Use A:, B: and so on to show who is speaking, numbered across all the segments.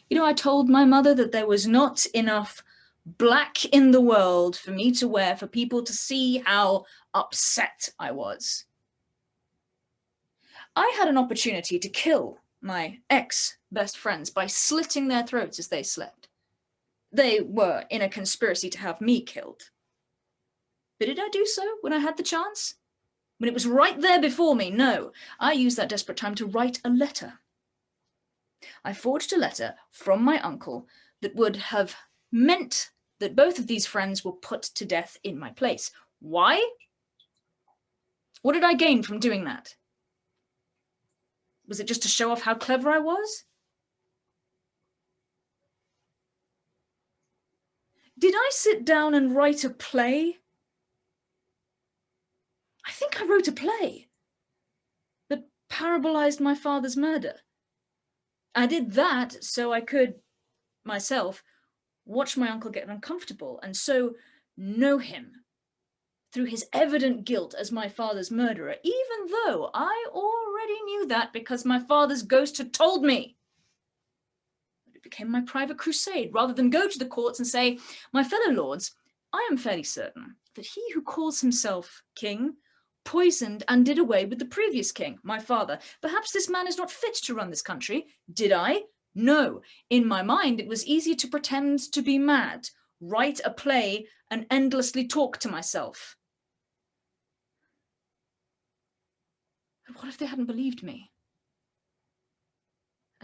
A: You know, I told my mother that there was not enough black in the world for me to wear for people to see how upset I was. I had an opportunity to kill my ex-best friends by slitting their throats as they slept. They were in a conspiracy to have me killed. But did I do so when I had the chance? When it was right there before me? No, I used that desperate time to write a letter. I forged a letter from my uncle that would have meant that both of these friends were put to death in my place. Why? What did I gain from doing that? Was it just to show off how clever I was? Did I sit down and write a play? I think I wrote a play that parabolized my father's murder. I did that so I could, myself, watch my uncle get uncomfortable and so know him through his evident guilt as my father's murderer, even though I already knew that because my father's ghost had told me. It became my private crusade, rather than go to the courts and say, my fellow lords, I am fairly certain that he who calls himself king poisoned and did away with the previous king, my father. Perhaps this man is not fit to run this country. Did I? No. In my mind, it was easier to pretend to be mad, write a play, and endlessly talk to myself. But what if they hadn't believed me?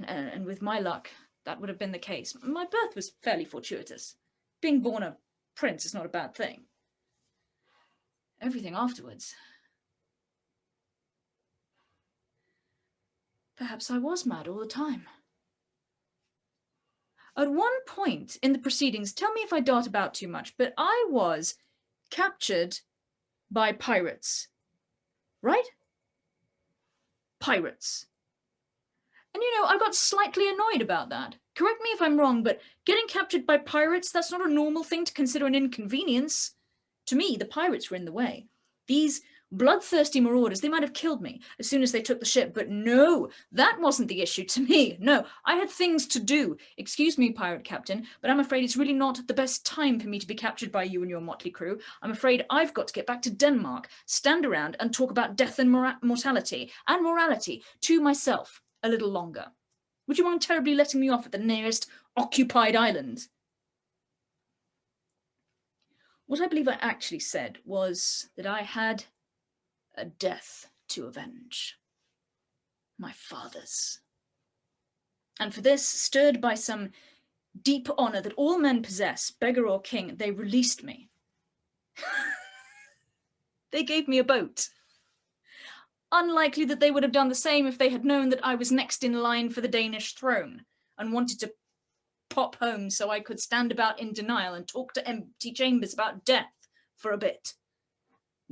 A: And with my luck, that would have been the case. My birth was fairly fortuitous. Being born a prince is not a bad thing. Everything afterwards. Perhaps I was mad all the time. At one point in the proceedings, tell me if I dart about too much, but I was captured by pirates, right? Pirates. And you know, I got slightly annoyed about that. Correct me if I'm wrong, but getting captured by pirates, that's not a normal thing to consider an inconvenience. To me, the pirates were in the way. These bloodthirsty marauders, they might have killed me as soon as they took the ship, but no, that wasn't the issue to me. No, I had things to do. Excuse me, pirate captain, but I'm afraid it's really not the best time for me to be captured by you and your motley crew. I'm afraid I've got to get back to Denmark, stand around and talk about death and mortality and morality to myself a little longer. Would you mind terribly letting me off at the nearest occupied island? What I believe I actually said was that I had a death to avenge. My father's. And for this, stirred by some deep honor that all men possess, beggar or king, they released me. They gave me a boat. Unlikely that they would have done the same if they had known that I was next in line for the Danish throne and wanted to pop home so I could stand about in denial and talk to empty chambers about death for a bit.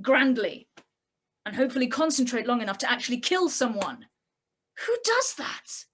A: Grandly. And hopefully concentrate long enough to actually kill someone. Who does that?